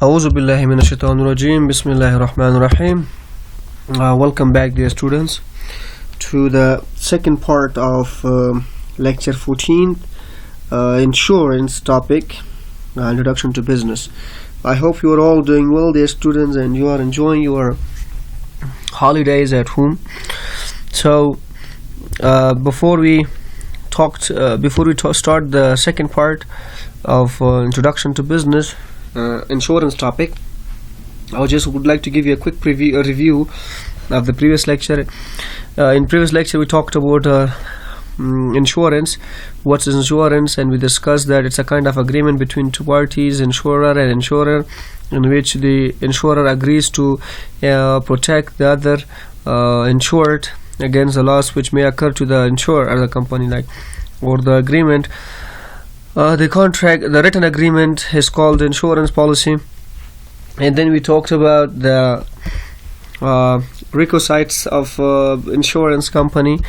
A'udhu billahi minash shaitanir rajim. Bismillahir rahmanir rahim. Welcome back, dear students, to the second part of lecture 14, insurance topic, introduction to business. I hope you are all doing well, dear students, and you are enjoying your holidays at home. So before we start the second part of introduction to business, insurance topic, I just would like to give you a quick review of the previous lecture. In previous lecture we talked about insurance. What is insurance? And we discussed that it's a kind of agreement between two parties, insurer and insurer, in which the insurer agrees to protect the other insured against the loss which may occur to the insurer or the company, or the agreement. The written agreement is called insurance policy. And then we talked about the requisites of insurance company.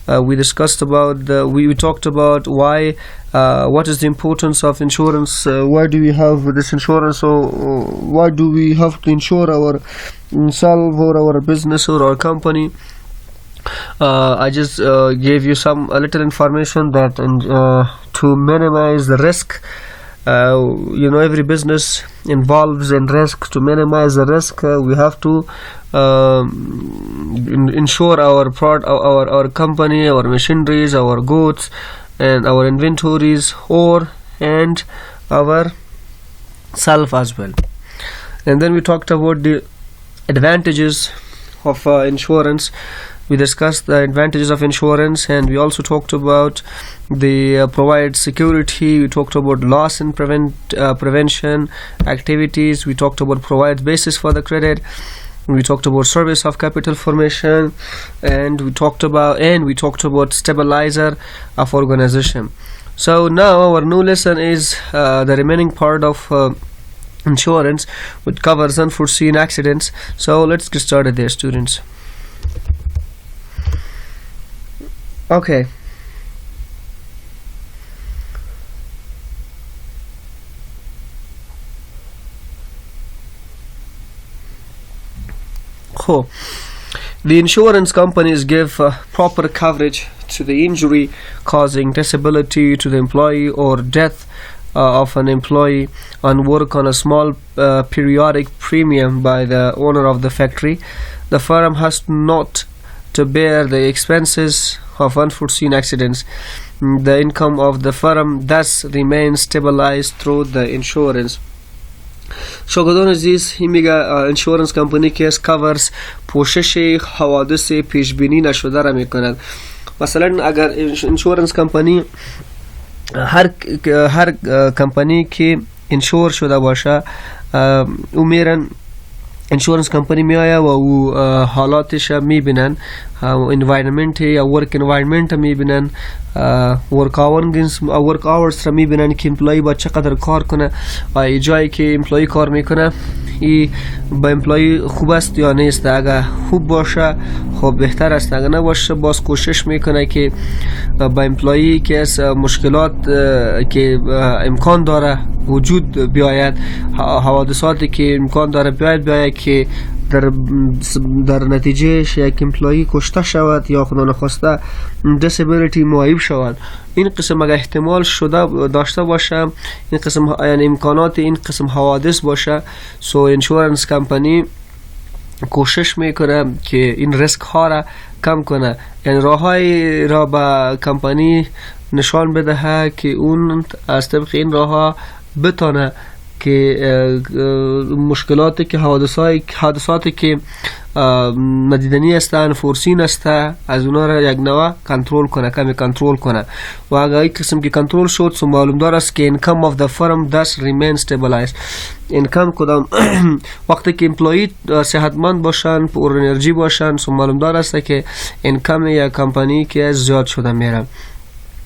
We discussed about we talked about why, what is the importance of insurance, why do we have this insurance, or why do we have to insure ourselves or our business or our company. I just gave you a little information that to minimize the risk. Every business involves in risk. To minimize the risk, we have to insure our company, our machineries, our goods, and our inventories, and our self as well. And then we talked about the advantages of insurance. We discussed the advantages of insurance, and we also talked about the provide security. We talked about loss and prevention activities. We talked about provide basis for the credit. We talked about service of capital formation, and we talked about stabilizer of organization. So now our new lesson is the remaining part of insurance, which covers unforeseen accidents. So let's get started there, students. Okay. Cool. The insurance companies give proper coverage to the injury causing disability to the employee or death of an employee on work on a small periodic premium by the owner of the factory. The firm has not to bear the expenses of unforeseen accidents. The income of the firm thus remains stabilized through the insurance. شاگردان عزیز، این میگه insurance company که covers پوشش حوادث پیش بینی نشده را میکند. مثلا اگر insurance company هر کمپانی که انشور شده باشه، او میرن insurance company میآید و او حالاتش میبینن، environment یا work environment میبینن، work hours را میبینن که employee با چقدر کار کنه، و جایی که employee کار میکنه ای با employee خوب است یا نیست. اگر خوب باشه خب بهتر است، اگر نباشه باز کوشش میکنه که با employee که از مشکلات که امکان داره وجود بیاید، حوادثاتی که امکان داره بیاید که در نتیجه یک امپلایی کشته شود یا خدا نخواسته disability معیب شود. این قسم اگر احتمال شده داشته باشه، این قسم یعنی امکانات این قسم حوادث باشه، سو انشورنس کمپانی کوشش میکنه که این ریسک ها را کم کنه، یعنی راههای را به کمپانی نشان بدهه که اون از طبق این راه ها بتونه که مشکلاتی که حادثاتی که ندیدنی هستند، فورسین هستند، از اونا را یک نوع کمی کنترل کنه. و اگر این قسم که کنترل شد، سو معلوم دار است که income of the firm thus remains stabilized. income کدام وقتی که امپلوی صحتمند باشن، پر انرژی باشن، سو معلوم دار است که income یا کمپانی که زیاد شده میره.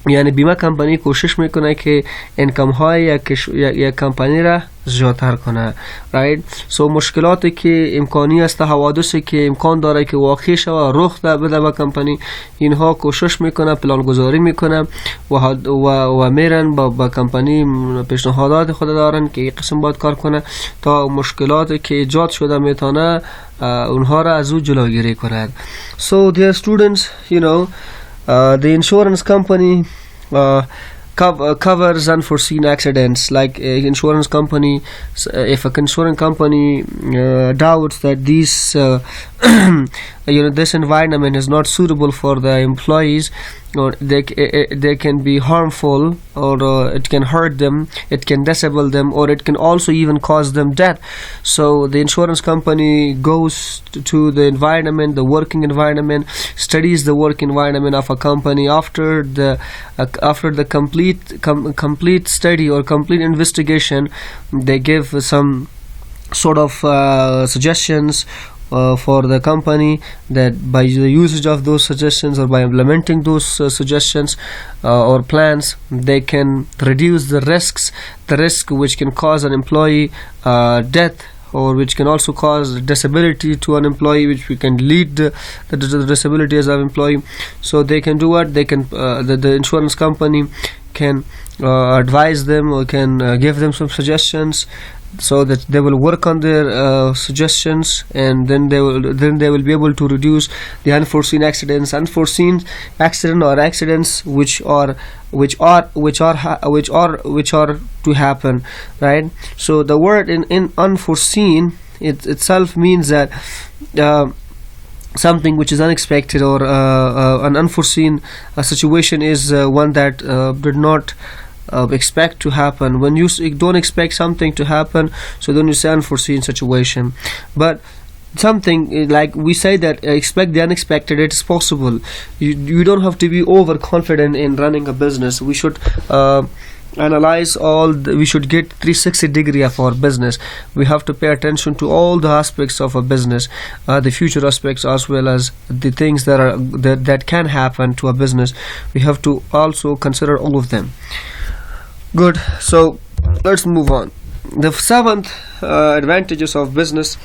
یعنی بیمه کمپانی کوشش میکنه که انکم های یک کمپانی را زیادتر کنه. رایت سو مشکلاتی که امکانی است، حوادثی که امکان داره که واقع شود رخ بده به کمپانی، اینها کوشش میکنه، پلان گذاری میکنه و میرن با کمپانی پیشنهادات خود دارن که این قسم باید کار کنه تا مشکلاتی که ایجاد شده میتونه اونها را از او جلوگیری کند. So dear students, the insurance company covers unforeseen accidents. Like insurance company, if an insurance company doubts that this environment is not suitable for the employees, or they can be harmful, or it can hurt them, it can disable them, or it can also even cause them death. So the insurance company goes to the environment, the working environment, studies the work environment of a company. After the complete study or complete investigation, they give some sort of suggestions for the company, that by the usage of those suggestions or by implementing those suggestions or plans, they can reduce the risk which can cause an employee death, or which can also cause disability to an employee, which we can lead the disability as an employee. So they can do what they can, the insurance company can advise them or can give them some suggestions, so that they will work on their suggestions, and then they will be able to reduce the unforeseen accidents or accidents which are to happen, right? So the word in unforeseen itself means that something which is unexpected, or an unforeseen situation is one that did not expect to happen. When you don't expect something to happen, so then you say unforeseen situation. But something like we say that expect the unexpected, it is possible. You don't have to be overconfident in running a business. We should analyze we should get 360 degree of our business. We have to pay attention to all the aspects of a business, the future aspects as well as the things that can happen to a business. We have to also consider all of them. Good. So let's move on. The seventh advantages of business,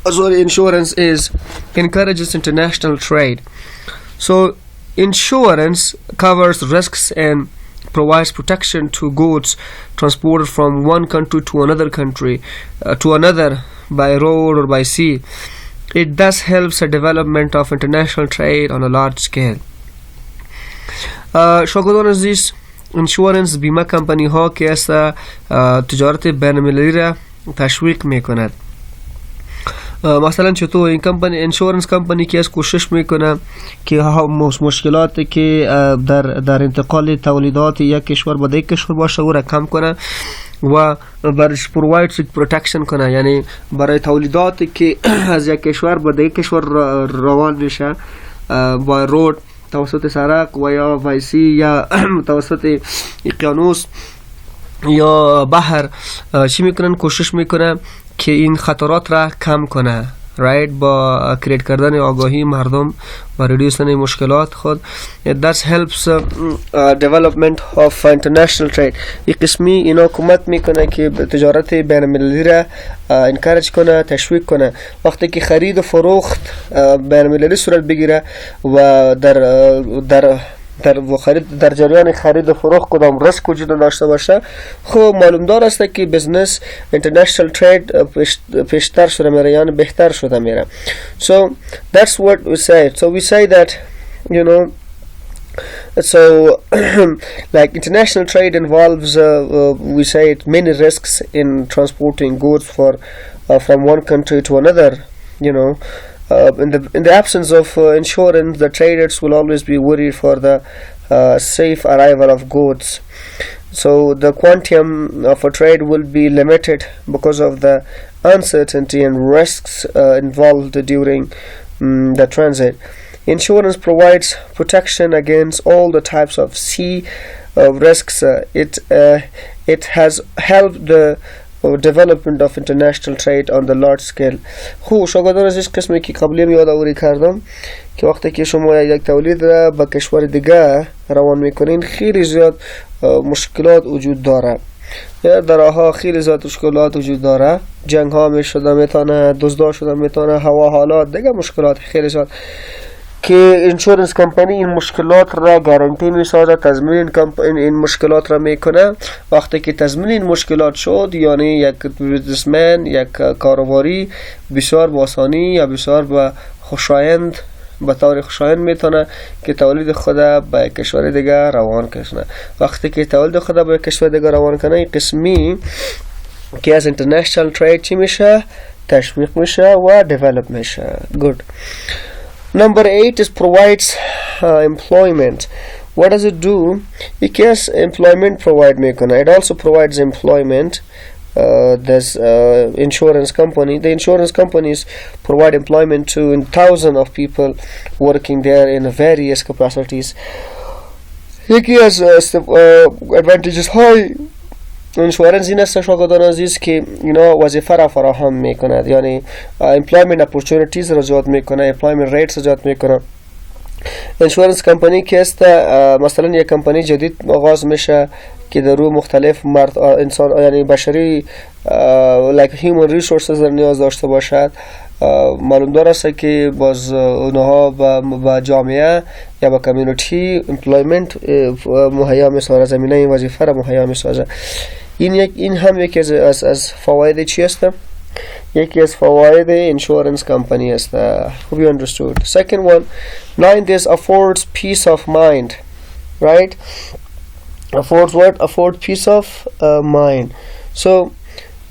insurance, is encourages international trade. So insurance covers risks and provides protection to goods transported from one country to another country to another by road or by sea. It thus helps the development of international trade on a large scale. شاگردان عزیز، انشورنس بیمه کمپانی ها که است تجارت بین المللی را تشویق میکند. مثلا چطور این کمپانی انشورنس کمپانی که از کوشش میکنه که مشکلاتی که در انتقال تولیدات یک کشور به دیگر کشور باشه او را کم کنه و برش پروواید پروتکشن کنه، یعنی برای تولیداتی که از یک کشور به دیگر کشور روان میشه با رود، توسط سرک و یا وایسی یا توسط اقیانوس یا بحر، چی میکنن؟ کوشش میکنه که این خطرات را کم کنه، رایت، با کریت کردن آگاهی مردم و ریدیوسن مشکلات خود. It thus helps development of international trade. این قسمی اینا کمک میکنه که تجارت بین المللی را انکارج کنه، تشویق کنه. وقتی که خرید و فروخت بین المللی صورت بگیره و در جریان خرید و فروخت کدام ریسک وجود داشته باشه، خب معلوم دار است که بزنس international trade پیشتر شده میره، یعنی بهتر شده میره. So that's what we say. So we say that, so like international trade involves we say it many risks in transporting goods from one country to another. In the absence of insurance, the traders will always be worried for the safe arrival of goods. So the quantum of a trade will be limited because of the uncertainty and risks involved during the transit. Insurance provides protection against all the types of sea risks. It has helped the development of international trade on the large scale. خب شاگردان عزیز، قسمی که قبلی یادآوری کردم که وقتی که شما یک تولید را به کشور دیگه روان میکنین خیلی زیاد مشکلات وجود داره. در آنها خیلی زیاد مشکلات وجود داره، جنگ ها می شده میتونه، دزدا شده میتونه، هوا حالات دیگه مشکلات خیلی زیاد که اینشورنس کمپانی این مشکلات را گارانتی میسازه، تضمین این مشکلات را میکنه. وقتی که تضمین این مشکلات شد، یعنی یک بیزنسمن، یک کاروباری بسیار با آسانی یا بسیار با خوشایند، به طور خوشایند میتونه که تولید خود به کشور دیگه روان کنه. وقتی که تولید خود به کشور دیگه روان کنه، این قسمی که از اینترنشنال ترید چی میشه؟ تشویق میشه و دیولپ میشه. گود. Number 8 is provides employment. What does it do? Because employment provide میکنه. It also provides employment. This insurance company. The insurance companies provide employment to thousands of people working there in various capacities. یکی از advantages های اینشورنس این است شاگردان عزیز که اینا وظیفه را فراهم میکند، یعنی employment opportunities را زیاد میکنه، employment rates را زیاد میکنه. اینشورنس کمپانی که است، مثلا یک کمپانی جدید آغاز میشه که در روی مختلف انسان یعنی بشری like human resources را نیاز داشته باشد، معلوم دار است که باز اونها با جامعه یا با کمیونیتی employment مهیا میسازه، زمینه این وظیفه را مهیا میسازه. این هم یکی از فواید چی است؟ یکی از فواید insurance company است. Hope you understood. Second one, 9 this affords peace of mind, right? Affords what? Afford peace of mind. So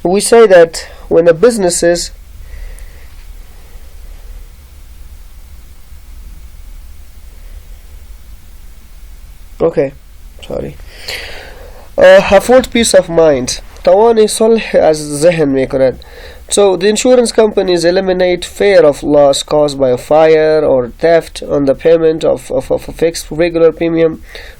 we say that when a business is afford peace of mind. توانی صلح از ذهن میکند. So the insurance companies eliminate fear of loss caused by a fire or theft on the payment of a fixed regular premium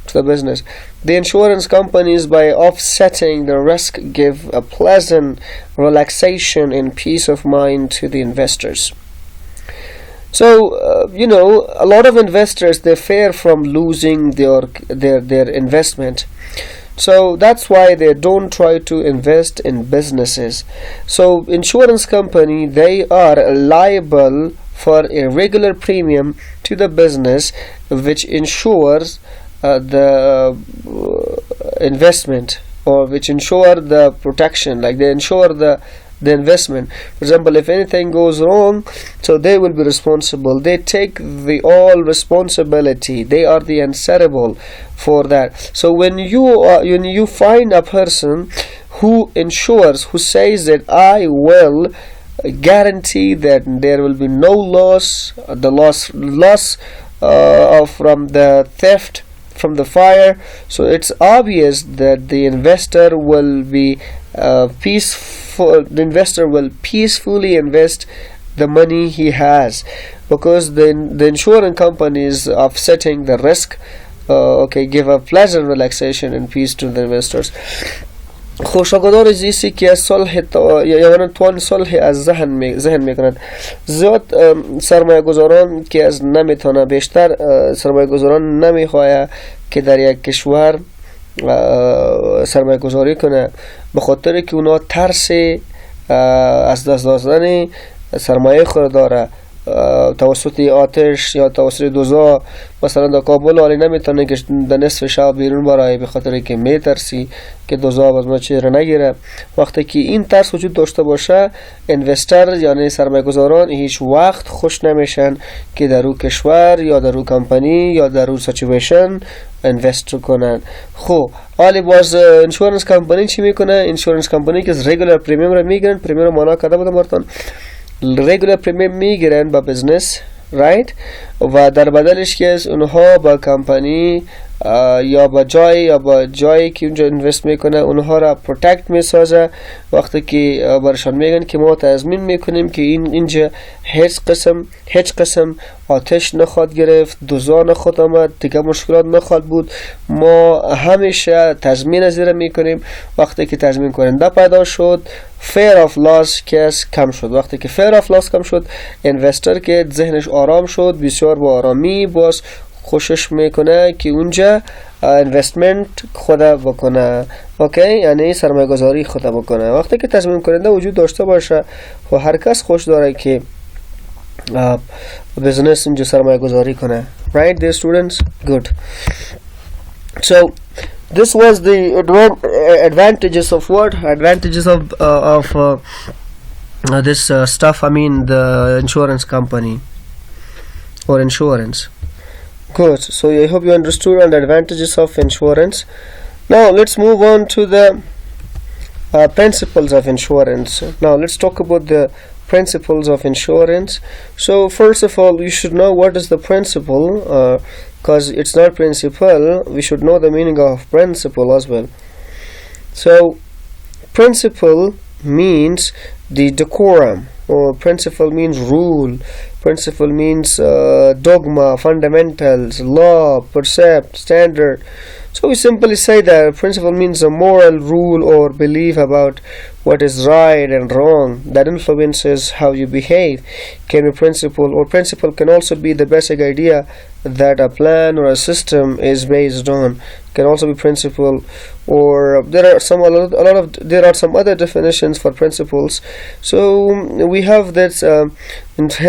to the business. The insurance companies, by offsetting the risk, give a pleasant relaxation and peace of mind to the investors. So a lot of investors, they fear from losing their investment. So that's why they don't try to invest in businesses. So insurance company, they are liable for a regular premium to the business, which ensures the investment, or which ensure the protection, like they ensure the investment. For example, if anything goes wrong, so they will be responsible. They take the all responsibility. They are the answerable for that. So when you find a person who insures, who says that I will guarantee that there will be no loss, the loss from the theft, from the fire, so it's obvious that the investor will be the investor will peacefully invest the money he has, because the insurance company is offsetting the risk. Give a pleasant relaxation and peace to the investors. خوشگوار زیستی که از صلح یا توان صلح از ذهن میکنند. زیاد سرمایه گذاران که از نمیتونه، بیشتر سرمایه گذاران نمیخواه که در یک کشور سرمایه گذاری کنه، به خاطر که اونا ترس از دست دادن سرمایه خود داره توسط آتش یا توسط دزدا. مثلا در کابل حالی نمیتونه که در نصف شب بیرون برای، به خاطر که میترسی که دزدا از ما چیز را نگیره. وقتی که این ترس وجود داشته باشه، اینوستر یعنی سرمایه گذاران هیچ وقت خوش نمیشن که در او کشور یا در او کمپانی یا در او سیچویشن اینوست کنن. خب حالی باز اینشورنس کمپانی چی میکنه؟ اینشورنس کمپانی که رگولار پریمیوم را میگیرن، پریمیوم را مانا کرده بودم براتون، رگولار پریمیوم میگیرن با بزنس، رایت، و در بدلش که اونها با کمپانی یا با جایی که اونجا اینوست میکنه اونها را پروتکت میسازه. وقتی که برشان میگن که ما تضمین میکنیم که اینجا هیچ قسم آتش نخواد گرفت، دزدا نخواد آمد، دیگه مشکلات نخواد بود، ما همیشه تضمین زیر میکنیم. وقتی که تضمین کننده پیدا شد، fear of loss کس کم شد. وقتی که fear of loss کم شد، اینوستر که ذهنش آرام شد، بسیار با آرامی باز کوشش میکنه که اونجا اینوستمنت خدا بکنه، اوکی، یعنی سرمایه گذاری خدا بکنه. وقتی که تصمیم کننده وجود داشته باشه و هر کس خوش داره که business اینجا سرمایه گذاری کنه. Right dear students? Good. So this was the advantages of what? Advantages of this stuff, I mean the insurance company or insurance. Good. So I hope you understood all the advantages of insurance. Now let's move on to the principles of insurance. Now let's talk about the principles of insurance. So first of all, you should know what is the principle, because it's not principle. We should know the meaning of principle as well. So principle means the decorum, or principle means rule, principle means dogma, fundamentals, law, precept, standard. So we simply say that principle means a moral rule or belief about what is right and wrong that influences how you behave. Can be principle, or principle can also be the basic idea that a plan or a system is based on. Can also be principle, or there are some other definitions for principles. So we have that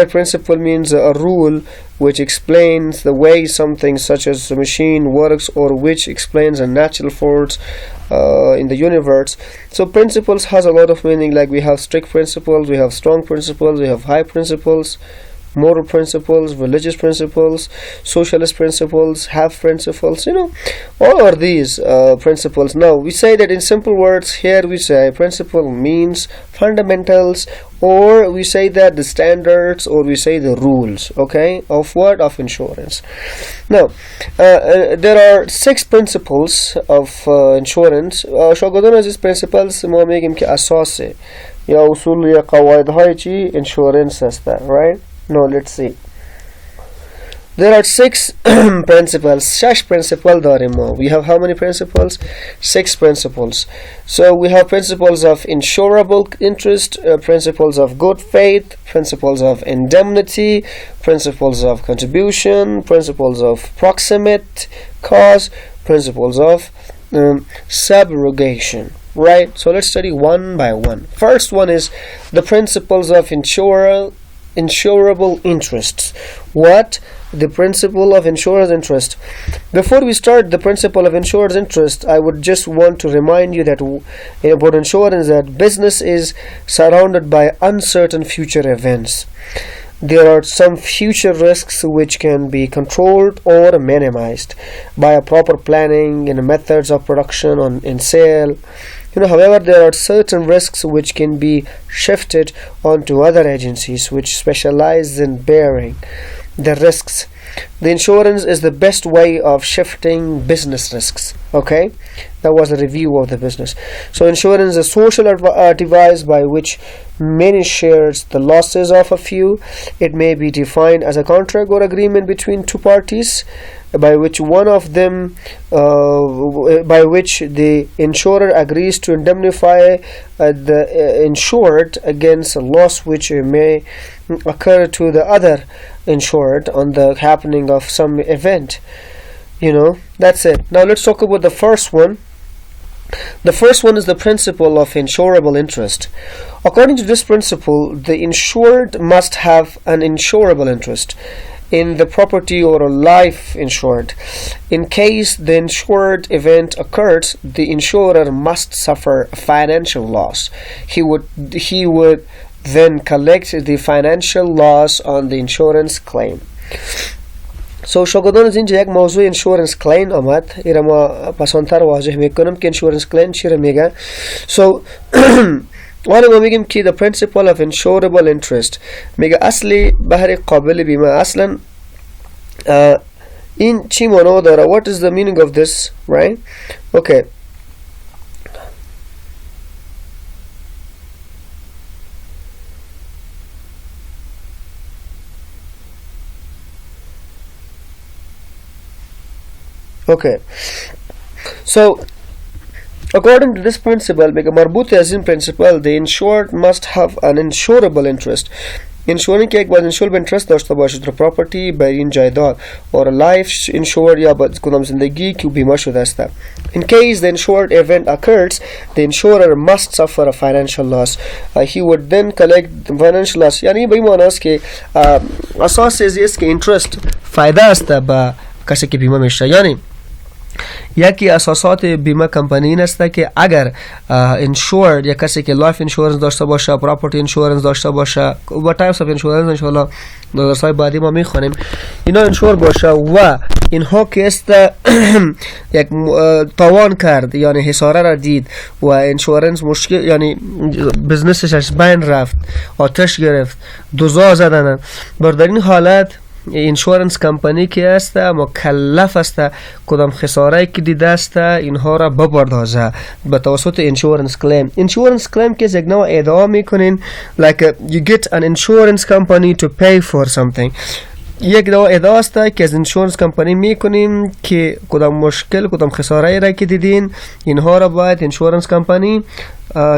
principle means a rule which explains the way something such as a machine works, or which explains a natural force in the universe. So principles has a lot of meaning, like we have strict principles, we have strong principles, we have high principles, moral principles, religious principles, socialist principles, half principles, all are these principles. Now we say that in simple words, here we say principle means fundamentals, or we say that the standards, or we say the rules, okay, of what? Of insurance. Now there are 6 principles of insurance. شاگردان از principles ما میگیم که اساسه یا اصول یا قواعدهای چی insurance هستن. Right? No, let's see. There are 6 principles. 6 principles داریم ما. We have how many principles? 6 principles. So we have principles of insurable interest, principles of good faith, principles of indemnity, principles of contribution, principles of proximate cause, principles of subrogation. Right? So let's study one by one. First one is the principles of insurable interests. What? The principle of insurer's interest. Before we start the principle of insurer's interest, I would just want to remind you that about insurance, that business is surrounded by uncertain future events. There are some future risks which can be controlled or minimized by a proper planning in methods of production in sale. However, there are certain risks which can be shifted onto other agencies which specialize in bearing the risks. The insurance is the best way of shifting business risks. Okay, that was a review of the business. So insurance is a social device by which many shares the losses of a few. It may be defined as a contract or agreement between two parties, by which one of them, by which the insurer agrees to indemnify the insured against a loss which may occur to the other insured on the happening of some event. That's it. Now let's talk about the first one. The first one is the principle of insurable interest. According to this principle, the insured must have an insurable interest in the property or a life insured. In case the insured event occurs, the insurer must suffer financial loss. He would then collect the financial loss on the insurance claim. So شاگردان از اینجا یک موضوع insurance claim آمد. ایره ما پسانتر واضح میکنم که insurance claim چی رو میگه. So حالا ما میگیم که the principle of insurable interest میگه اصلی بهر قابل بیمه. اصلا این چی معنی داره؟ What is the meaning of this? Right? Okay. Okay, so According to this principle میگه مربوط از این principle the insured must have an insurable interest. انشورینگ که یک باید insurable interest داشته باشه در property بر این جایداد or life insured یا کدام زندگی که بیمه شده است. In case the insured event occurs, the insurer must suffer a financial loss. He would then collect the financial loss. یعنی به این معنی است که اساس است که interest فایده است با کسی که بیمه میشه. یعنی یکی اساسات بیمه کمپانی این است که اگر insured یا کسی که life insurance داشته باشه property insurance داشته باشه و types of insurance انشاءالله در درس‌های بعدی ما میخوانیم اینا insured باشه و اینها که است یک تاوان کرد یعنی خساره را دید و insurance مشکل یعنی بزنسش از بین رفت آتش گرفت دوزار زدن در این حالت اینشورنس کمپانی که است مکلف است کدام خساره که دیده است اینها را بپردازه به توسط اینشورنس کلیم. اینشورنس کلیم که یک نوع ادعا میکنین like you get an insurance company to pay for something. یک نوع ادعا است که از اینشورنس کمپانی میکنیم که کدام مشکل کدام خساره را که دیدین اینها را باید اینشورنس کمپانی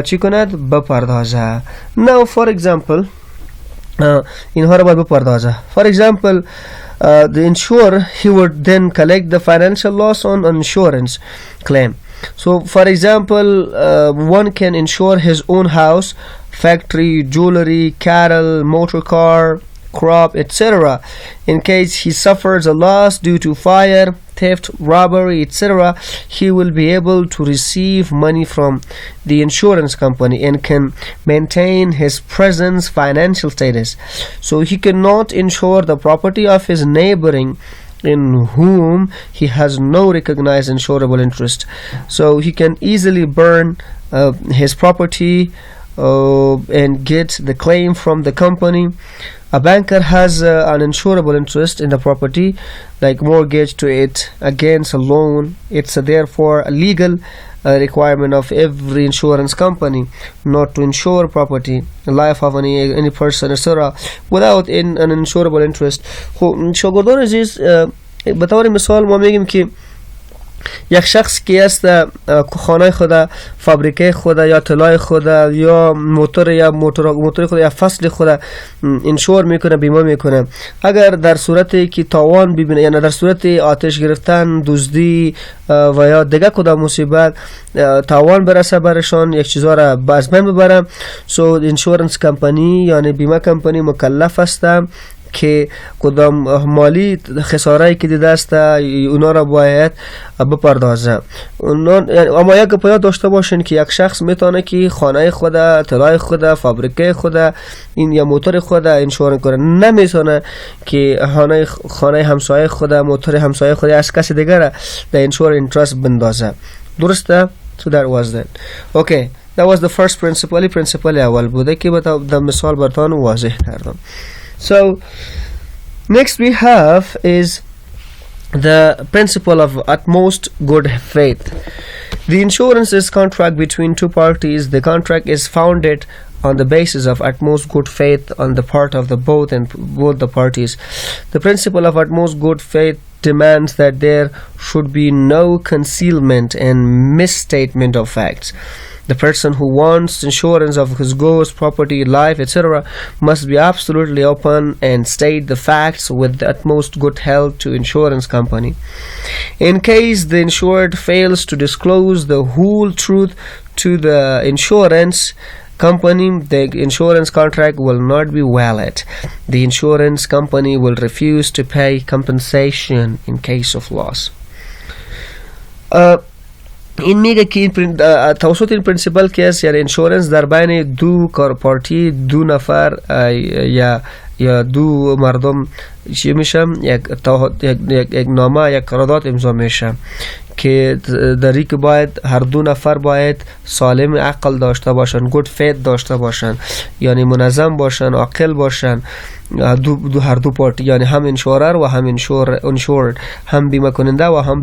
چی کند بپردازه. Now for example اینها را باید بپردازه. For example, the insurer he would then collect the financial loss on insurance claim. So for example, one can insure his own house, factory, jewelry, cattle, motor car, crop, etc. In case he suffers a loss due to fire, theft, robbery, etc., he will be able to receive money from the insurance company and can maintain his present financial status. So he cannot insure the property of his neighboring in whom he has no recognized insurable interest. So he can easily burn his property and get the claim from the company. A banker has an insurable interest in the property, like mortgage to it against a loan. It's therefore a legal requirement of every insurance company not to insure property, life of any person, etc. without an insurable interest. شاگردان عزیز به طور مثال ما میگیم که یک شخص که است خانه خود فابریکه خود یا طلای خود یا موتور خود یا فصل خود انشور میکنه بیمه میکنه اگر در صورتی که تاوان ببینه یعنی در صورت آتش گرفتن دزدی و یا دیگه کدام مصیبت تاوان برسه برشان یک چیزا را از بین ببره سو اینشورنس کمپانی یعنی بیمه کمپانی مکلف است که کدام مالی خساره‌ای که دیده است اونا را باید بپردازه. اما یک پایه داشته باشین که یک شخص میتونه که خانه خود طلای خود فابریکه خود این یا موتور خود انشور کنه نمیتونه که خانه همسایه خود موتور همسایه خود از کسی دیگر در انشور اینترست بندازه. درسته؟ So that was that. Okay, that was the first principle. principle اول بوده که با مثال براتون واضح کردم. So next we have is the principle of utmost good faith. The insurance is contract between two parties. The contract is founded on the basis of utmost good faith on the part of both the parties. The principle of utmost good faith demands that there should be no concealment and misstatement of facts. The person who wants insurance of his goods, property, life, etc. must be absolutely open and state the facts with the utmost good health to insurance company. In case the insured fails to disclose the whole truth to the insurance company, the insurance contract will not be valid. The insurance company will refuse to pay compensation in case of loss. این میگه که توسط این پرینسیپل که است یعنی انشورنس در بین دو پارتی دو نفر یا دو مردم چی میشه یک نامه یک قرارداد امضا میشه که دری که باید هر دو نفر باید سالم عقل داشته باشن گود فیت داشته باشن یعنی منظم باشن عاقل باشن هر دو پارتی، یعنی هم انشورر و هم انشورد، هم بیمه کننده و هم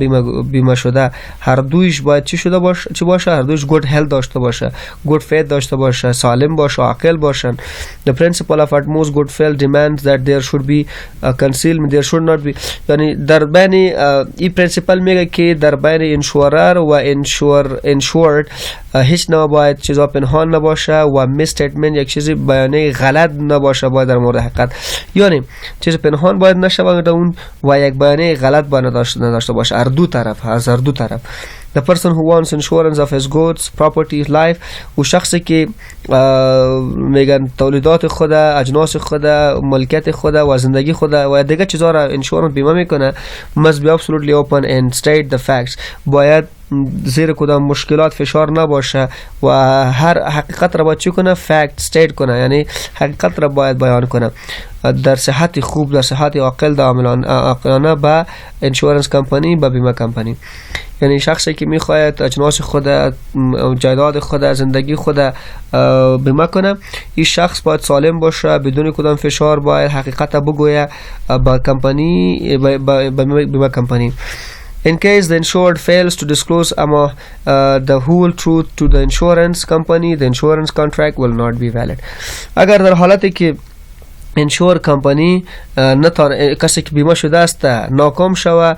بیمه شده، هر دویش باید چی باشه؟ هر دویش گود هلت داشته باشه، گود فیت داشته باشه، سالم باشه، عاقل باشن. The principle of utmost good faith demands that there should be concealment, there should not be، یعنی در بین این پرنسپل میگه که در بین انشورر و انشورد هیچ نباید چیزا پنهان نباشه و میستیتمنت، یک چیزی بیانیه غلط نباشه باید در مورد حقیقت، یعنی چیز پنهان باید نشه اون و یک بیانیه غلط باید نداشته باشه هر دو طرف، از هر دو طرف. The person who wants insurance of his goods, property, life، و شخصی که میگن تولیدات خود، اجناس خود، ملکیت خود و زندگی خود و دیگه چیزا را انشورنس بیمه میکنه must be absolutely open and state the facts، باید زیر کدام مشکلات فشار نباشه و هر حقیقت را باید چی کنه؟ فکت استیت کنه، یعنی حقیقت را باید بیان کنه در صحت خوب، در صحت عاقل، عاقلانه به انشورنس کمپانی، به بیمه کمپانی. یعنی شخصی که میخواید اجناس خود، جایداد خود، زندگی خود بیمه کنه، این شخص باید سالم باشه، بدون کدام فشار باید حقیقت بگویه به کمپانی، بیمه کمپانی. In case the insured fails to disclose the whole truth to the insurance company, the insurance contract will not be valid. اگر در حالتی که انشور کمپانی کسی که بیمه شده است ناکام شوه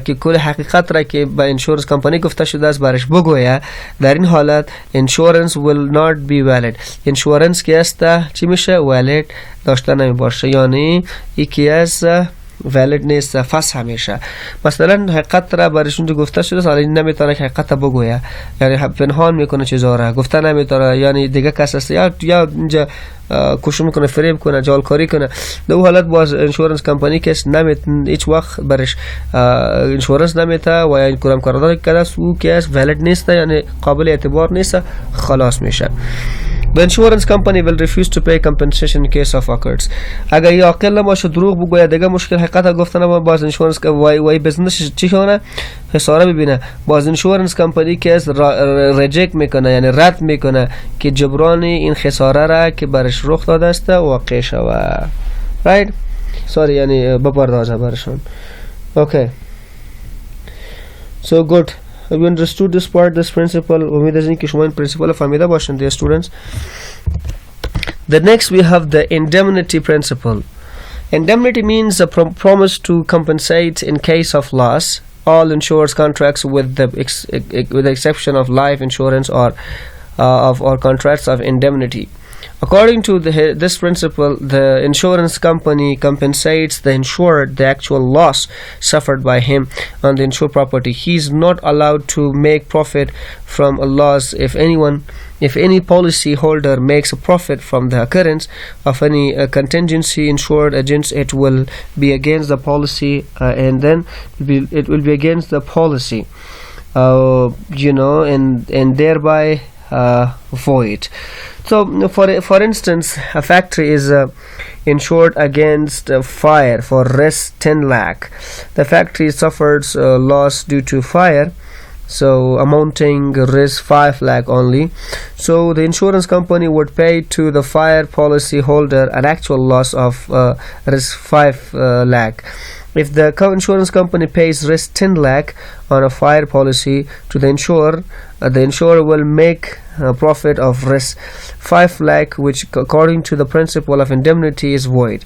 که کل حقیقت را که به انشورنس کمپانی گفته شده است برش بگویه، در این حالت insurance will not be valid. انشورنس که است چی میشه؟ valid داشته نمی باشه، یعنی یکی از valid نیست، فس همیشه. مثلا حقیقت را برشون گفته شده است، حالا نمیتونه که حقیقت بگویه، یعنی پنهان میکنه چیزا را، گفته نمیتونه، یعنی دیگه کس است یا اینجا کوشش میکنه فریب کنه، جالکاری کنه، در حالت باز انشورنس کمپانی که هیچ وقت برش انشورنس نمیته و این کلام قرارداد کرده است او که است valid نیست، یعنی قابل اعتبار نیست، خلاص میشه. The insurance company will refuse to pay compensation in case of occurs. اگر یا عاقل نباشه دروغ بگوید دیگه مشکل، حقیقت گفتن باز انشورنس که وای بزنس چی کنه؟ خساره ببینه، باز انشورنس کمپانی که ریجکت میکنه، یعنی رد میکنه که جبران این خساره را که برش رخ داده است واقع شوه. right sorry یعنی بپردازه برشون. okay so good. Have you understood this part, this principle? امید از این که شما این principle فهمیده باشند dear students. The next we have the indemnity principle. Indemnity means a promise to compensate in case of loss. All insurance contracts with the exception of life insurance or contracts of indemnity. According to this principle, the insurance company compensates the insured the actual loss suffered by him on the insured property. He is not allowed to make profit from a loss. If any policy holder makes a profit from the occurrence of any contingency insured against, it will be against the policy, and then it will be against the policy, and thereby void. So for instance, a factory is insured against fire for risk 10 lakh. The factory suffers loss due to fire, so amounting risk 5 lakh only. So the insurance company would pay to the fire policy holder an actual loss of risk 5 lakh. If the insurance company pays risk 10 lakh on a fire policy to the insurer will make a profit of risk 5 lakh, which according to the principle of indemnity is void.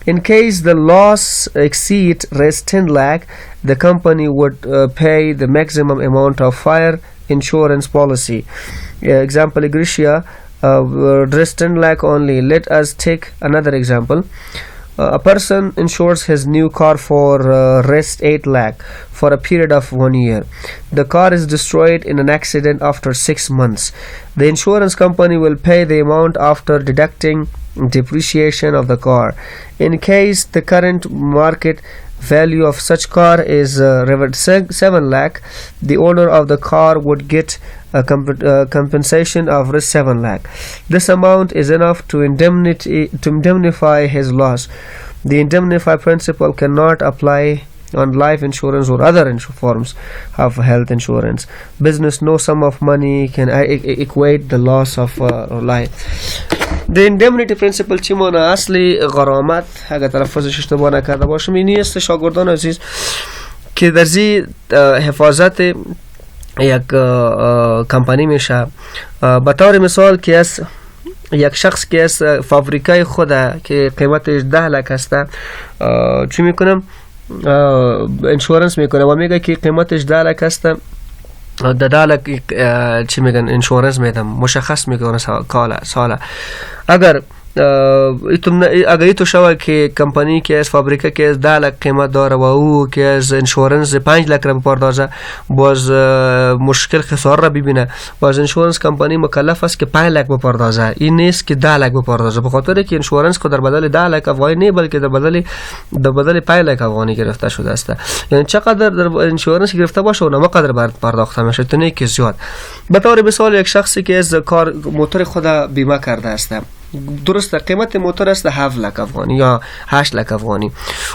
In case the loss exceeds risk 10 lakh, the company would pay the maximum amount of fire insurance policy. Example, Grisha, risk 10 lakh only. Let us take another example. A person insures his new car for risk 8 lakh for a period of 1 year. The car is destroyed in an accident after 6 months. The insurance company will pay the amount after deducting depreciation of the car. In case the current market value of such car is 7 lakh, the owner of the car would get a compensation of risk 7 lakh. This amount is enough to indemnify his loss. The indemnify principle cannot apply on life insurance or other forms of health insurance. Business, no sum of money can equate the loss of life. The indemnity principle چی معنی؟ اصلی غرامت اگر تلفظش اشتباه نکرده باشم این است شاگردان عزیز که در زی حفاظت یک کمپانی میشه. به طور مثال که از یک شخص که از فابریکای خود که قیمتش 10 لک است چی میکنم؟ انشورنس میکنه و میگه که قیمتش 10 لک است، در 10 لک چی میگن انشورنس میدم، مشخص میکنه ساله. اگر ایتو شوه که کمپانی که از فابریکه که از 10 لک قیمت داره و او که از انشورنس 5 لک را بپردازه، باز مشکل خسار را ببینه. باز انشورنس کمپانی مکلف است که 5 لک بپردازه، این نیست که 10 لک بپردازه، به خاطر که انشورنس کو در بدل 10 لک افغانی نه بلکه در بدل 5 لک افغانی گرفته شده است. یعنی چقدر در انشورنس گرفته باشه اونم قدر پرداخته میشه، تو نه که زیاد. به طور مثال یک شخصی که از کار موتور خود بیمه کرده است، درسته قیمت موتور است 7 لک افغانی یا 8 لک افغانی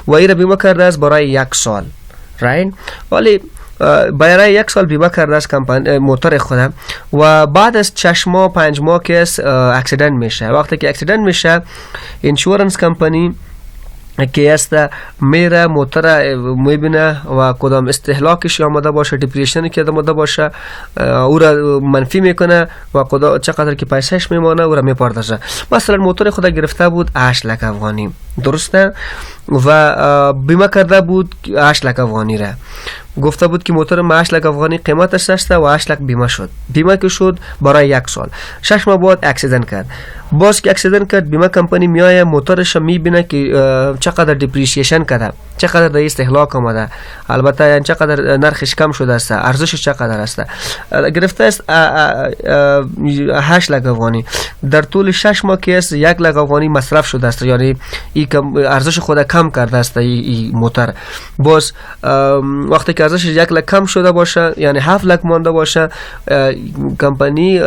و این را بیمه کرده است برای 1 سال، رایت؟ ولی برای 1 سال بیمه کرده است موتور خود و بعد از 6 ماه 5 ماه که اکسیدنت میشه. وقتی که اکسیدنت میشه انشورنس کمپانی که است میره موتور میبینه و کدام استهلاکش آمده باشه، دیپریشنی که آمده باشه او را منفی میکنه و چقدر که پیسهش میمانه او را میپردازه. مثلا موتور خود گرفته بود 8 لک افغانی، درسته؟ و بیمه کرده بود 8 لک افغانی را، گفته بود که موتور ما 8 لک افغانی قیمتش است و 8 لک بیمه شد. بیمه که شد برای 1 سال. 6 ماه بعد اکسیدنت کرد. باز که اکسیدنت کرد بیمه کمپانی میایه موتورش میبینه که چقدر دیپریسیشن کرده، چقدر در استهلاک آمده، البته یعنی چقدر نرخش کم شده است، ارزشش چقدر است. گرفته است 8 لک افغانی، در طول 6 ماه که است 1 لک افغانی مصرف شده است، یعنی ارزش خود کم کرده است این موتور. باز وقتی که ارزشش 1 لک کم شده باشه، یعنی 7 لک مانده باشه، کمپانی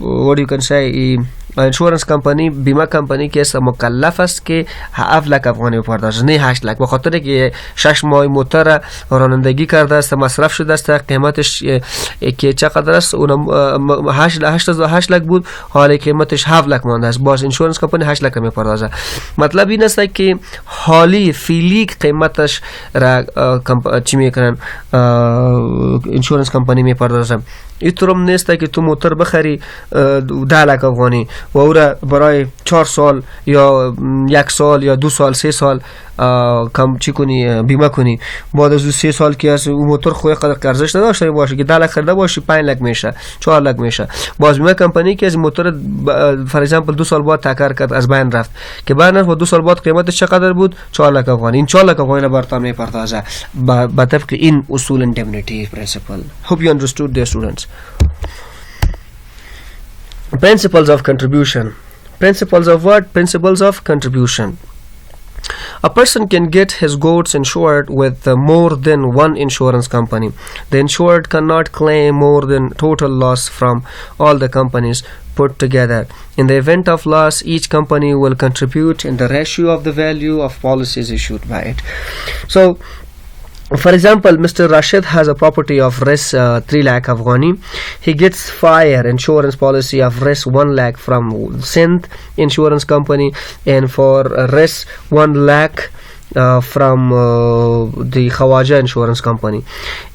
what you can say انشورنس کمپانی بیمه کمپانی که است مکلف است که 7 لک افغانی بپردازه، نه 8 لک، به خاطر که 6 ماه موتور رانندگی کرده است، مصرف شده است، قیمتش که چقدر است اونم 8 لک بود، حالا قیمتش 7 لک مانده است، باز انشورنس کمپانی 8 لک میپردازه. مطلب این است که حالی فعلی قیمتش را چی میکنن انشورنس کمپانی میپردازه. اینطورم نیست که تو موتور بخری 10 لک افغانی و او را برای 4 سال یا 1 سال یا 2 سال 3 سال کم چی کنی بیمه کنی، بعد از 3 سال که از اون موتور خوی قدر ارزش نداشته باشه که 10 لک خریده باشی 5 لک میشه 4 لک میشه، باز بیمه کمپانی که از موتور فور ایگزامپل 2 سال بعد تکر کرد از بین رفت که بین رفت و 2 سال بعد قیمتش چقدر بود 4 لک افغانی، این 4 لک افغانی برتان میپردازه به طبق این اصول indemnity principle. Hope you understood dear students. Principles of contribution. Principles of what? Principles of contribution. A person can get his goods insured with more than one insurance company. The insured cannot claim more than total loss from all the companies put together. In the event of loss, each company will contribute in the ratio of the value of policies issued by it. So, for example, Mr. Rashid has a property of Rs 3 lakh Afghani. He gets fire insurance policy of Rs 1 lakh from Sindh insurance company, and for Rs 1 lakh from the Khawaja insurance company.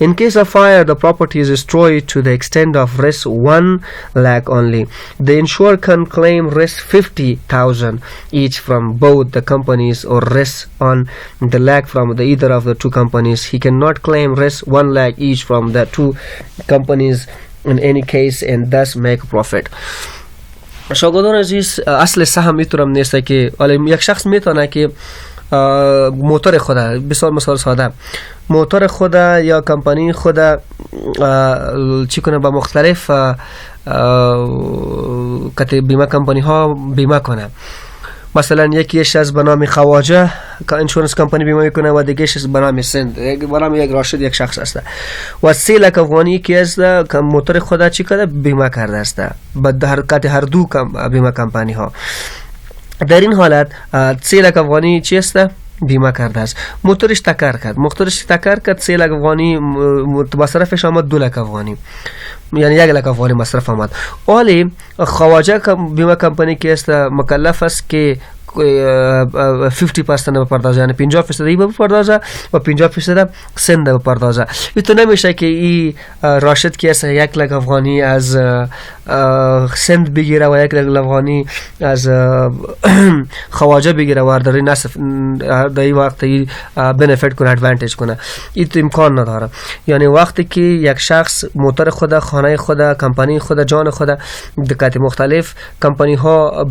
In case of fire, the property is destroyed to the extent of Rs 1 lakh only. The insurer can claim Rs 50,000 each from both the companies or Rs on the lakh from either of the two companies. He cannot claim Rs 1 lakh each from the two companies in any case and thus make profit. شاگردان عزیز، اصل سهم میتونم نیست که یک شخص میتونه که موتور خود، بسیار مثال ساده، موتور خود یا کمپانی خود چی کنه با مختلف بیمه کمپانی ها بیمه کنه. مثلا یکیش از به نام خواجه انشورنس کمپانی بیمه میکنه و دیگهش از به نام سند، به نام یک راشد یک شخص است و 3 لک افغانی که از موتور خود چی کرده بیمه کرده است به هر دو بیمه کمپانی ها. در این حالت 3 لک افغانی چی است؟ بیمه کرده است. موتورش تکر کرد 3 لک افغانی مصرفش آمد 2 لک افغانی، یعنی 1 لک افغانی مصرف آمد. ولی خواجه بیمه کمپانی که است مکلف است که 50% بپردازه، یعنی 50% ای بپردازه و 50% سند بپردازه. این تو نمیشه که این راشد که است 1 لک افغانی از سند بگیره و 1 لک افغانی از خواجه بگیره و در این نصف در این وقت بنفیت کنه، ادوانتیج کنه. این تو امکان نداره. یعنی وقتی که یک شخص موتور خود، خانه خود، کمپانی خود، جان خود دکات مختلف کمپانی ها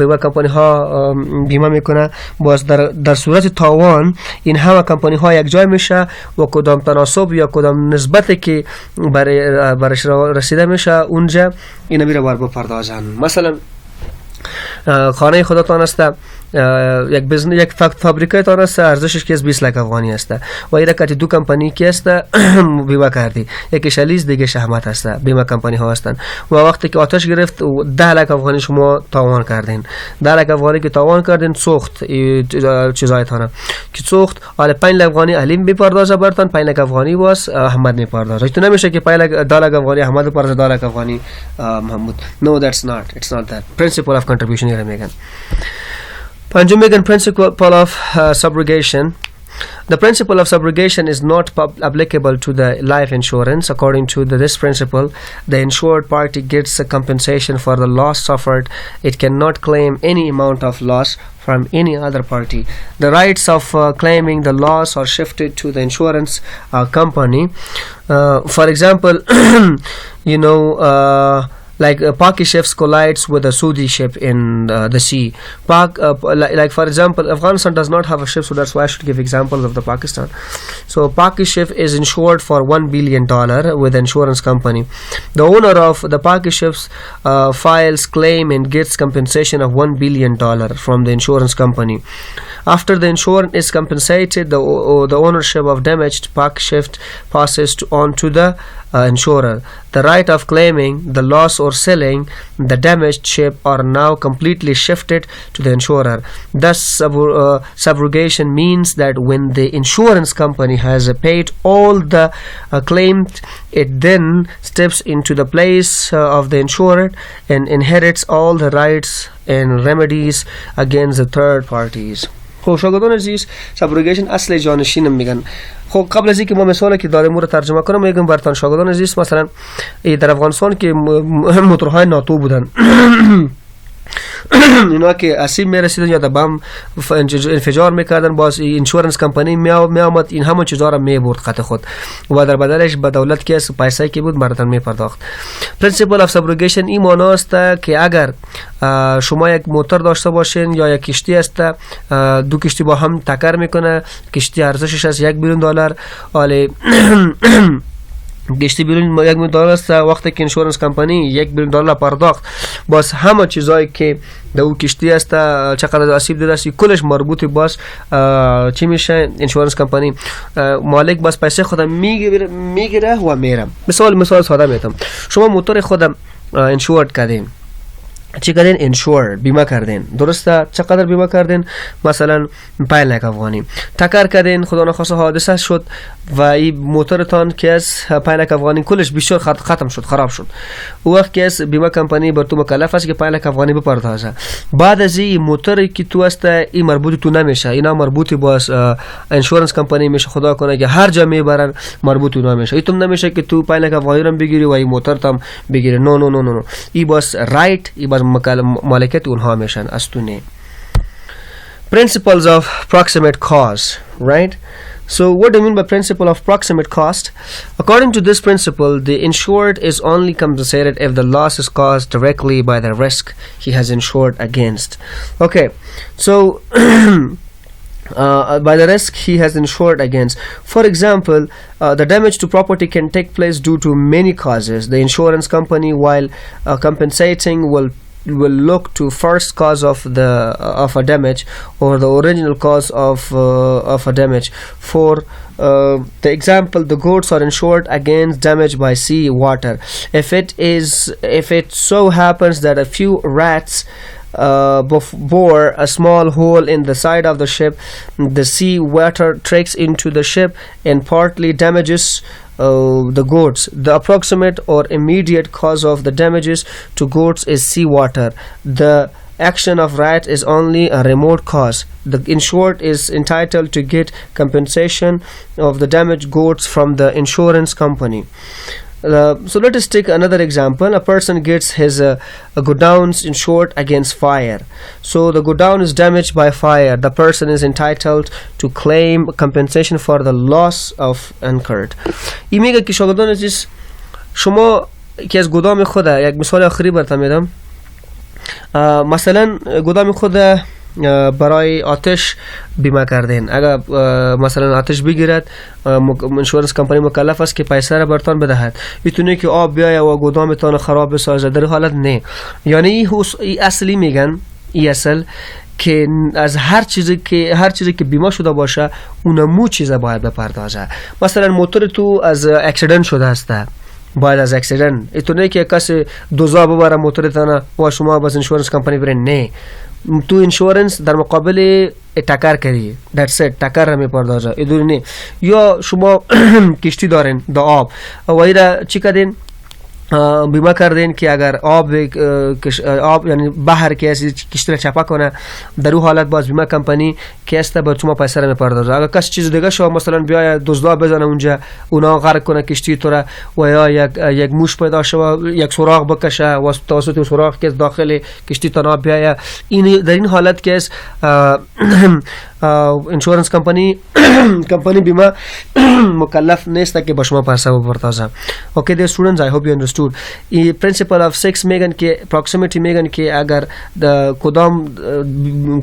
بیمه میکنه، باز در صورت تاوان این همه کمپانی ها یک جای میشه و کدام تناسب یا کدام نسبتی که برش رسیده میشه اونجا اینا میره بار بپردازن. مثلا خانه خودتان است، یک فابریکه تان است، ارزشش که 20 لک افغانی است و این رکعت 2 کمپانی که است بیمه کردی، یکیش لیز دیگه شهمت است، بیمه کمپانی ها هستند. و وقتی که آتش گرفت 10 لک افغانی شما تاوان کردین، 10 لک افغانی که تاوان کردین سوخت چیزایتان که سوخت، حالا 5 لک افغانی علیم بپردازه برتان، 5 لک افغانی باز احمد میپردازه. تو نمیشه که 5 لک 10 لک افغانی احمد بپردازه، 10 لک افغانی محمود. No, that's not. It's not that. Principle of contribution here again. Panjamigan principle of subrogation. The principle of subrogation is not applicable to the life insurance. According to this principle, the insured party gets a compensation for the loss suffered. It cannot claim any amount of loss from any other party. The rights of claiming the loss are shifted to the insurance company. For example, like Paki ships collides with a Saudi ship in the sea. Like for example, Afghanistan does not have a ship, so that's why I should give examples of the Pakistan. So Paki ship is insured for $1 billion with the insurance company. The owner of the Paki ships files claim and gets compensation of $1 billion from the insurance company. After the insurance is compensated, the ownership of damaged Paki ship passes on to the insurer. The right of claiming the loss or selling the damaged ship are now completely shifted to the insurer. Thus, subrogation means that when the insurance company has paid all the claimed, it then steps into the place of the insured and inherits all the rights and remedies against the third parties. خب شاگردان عزیز، سابروگیشن اصل جانشینم میگن. خب قبل از اینکه ما مثالی که داریم رو ترجمه کنم میگم براتون شاگردان عزیز، مثلا در افغانستان که موتورهای ناتو بودن اینا که اسیر میرسیدن یا بم انفجار میکردن، باز اینشورنس کمپانی میامد این همون چیزا رو میبرد خط خود و در بدلش به دولت که پیسه که بود براتون میپرداخت. پرینسیپل اف سابروگیشن این معنی است که اگر شما یک موتور داشته باشین یا یک کشتی است، دو کشتی با هم تکر میکنه، کشتی ارزشش از $1 بیلیون، ولی گشتی بیرون $1 میلیون است، وقتی که اینشورنس کمپانی $1 بیلیون پرداخت، باز همه چیزایی که در اون کشتی است چقدر آسیب دیده است کلش مربوط باز چی میشه؟ اینشورنس کمپانی مالک باز پیسه خودم میگیره و میره. مثال ساده میتم، شما موتور خودم اینشورد کردین، چی کردین؟ انشور بیمه کردین، درسته؟ چقدر بیمه کردین؟ مثلا 5 لک افغانی. تکر کردین، خدا نخواسته حادثه شد و این موتورتان که از 5 لک افغانی کلش بیشتر ختم شد، خراب شد. او وقت که از بیمه کمپانی بر تو مکلف است که 5 لک افغانی بپردازه. بعد از این موتوری که تو است این مربوط تو نمیشه، اینا مربوط باز انشورنس کمپانی میشه، خدا کنه که هر جا میبرن مربوط تو نمیشه. ایتون نمیشه که تو 5 لک افغانی رو بگیری و این موتور تام بگیری. نو. این باز رایت، این باز مالکیت اونها میشن از تو نه. Principles of proximate cause, right? So what do you mean by principle of proximate cost? According to this principle, the insured is only compensated if the loss is caused directly by the risk he has insured against. Okay, so by the risk he has insured against. For example, the damage to property can take place due to many causes. The insurance company, while compensating, will look to first cause of a damage, or the original cause of a damage. For the example, the goods are insured against damage by sea water. If it so happens that a few rats bore a small hole in the side of the ship, the sea water tricks into the ship and partly damages the goods. The approximate or immediate cause of the damages to goods is seawater. The action of rat is only a remote cause. The insured is entitled to get compensation of the damaged goods from the insurance company. So let us take another example. A person gets his godowns insured against fire. So the godown is damaged by fire. The person is entitled to claim compensation for the loss of incurred. این میگه که شاگردان عزیز، شما که از گدام خود، یک مثال آخری براتون میدم. مثلا گدام خود برای آتش بیمه کردین. اگر مثلا آتش بگیرد، انشورنس کمپانی مکلف است که پیسه را برتان بدهد. میتونه که آب بیاید و گدامتان خراب بسازد. در حالت نه. یعنی این اصلی میگن، این اصل که از هر چیزی که بیمه شده باشه اونمو چیزا باید بپردازه. مثلا موتور تو از اکسیدنت شده هسته، باید از اکسیدنت ایتونه که کسی دوزا ببره موتورتان و شما باز انشورنس کمپانی برین. نه، تو انشورنس در مقابل تکر کردی، that's it، تکر را میپردازه. ایدونی نه. یا شما کشتی دارین دا آب و ایره چی کردین؟ بیمه کردین که اگر آب یعنی بحر که از کشتی را چپا کنه، در اون حالت باز بیمه کمپانی که است بر شما پیسه را میپردازه. اگر کس چیز دیگه شما مثلا بیاید دزدا بزنه اونجا، اونا غرق کنه کشتی تو را، و یا یک موش پیدا شه، یک سوراخ بکشه و توسط سوراخ که داخل کشتی تنها بیاید، این در این حالت که است انشورنس کمپانی بیمه مکلف نیست که با شما پیسه بپردازه. اوکی dear students, I hope you understood. این principle of 6 میگن که proximity میگن که اگر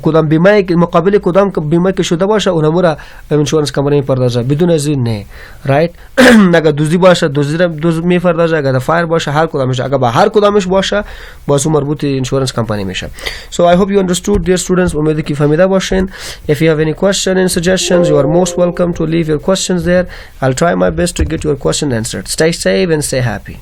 کدام بیمه مقابل کدام بیمه که شده باشه اونمو را انشورنس کمپانی میپردازه، بدون از این نه. رایت؟ اگر دزدی باشه دزد میپردازه، اگر فایر باشه هر کدامش، اگر با هر کدامش باشه باز مربوط انشورنس کمپانی میشه. So I hope you understood dear students. امیدوارم که فهمیده باشین. If you have any question and suggestions, you are most welcome to leave your questions there. I'll try my best to get your question answered. Stay safe and stay happy.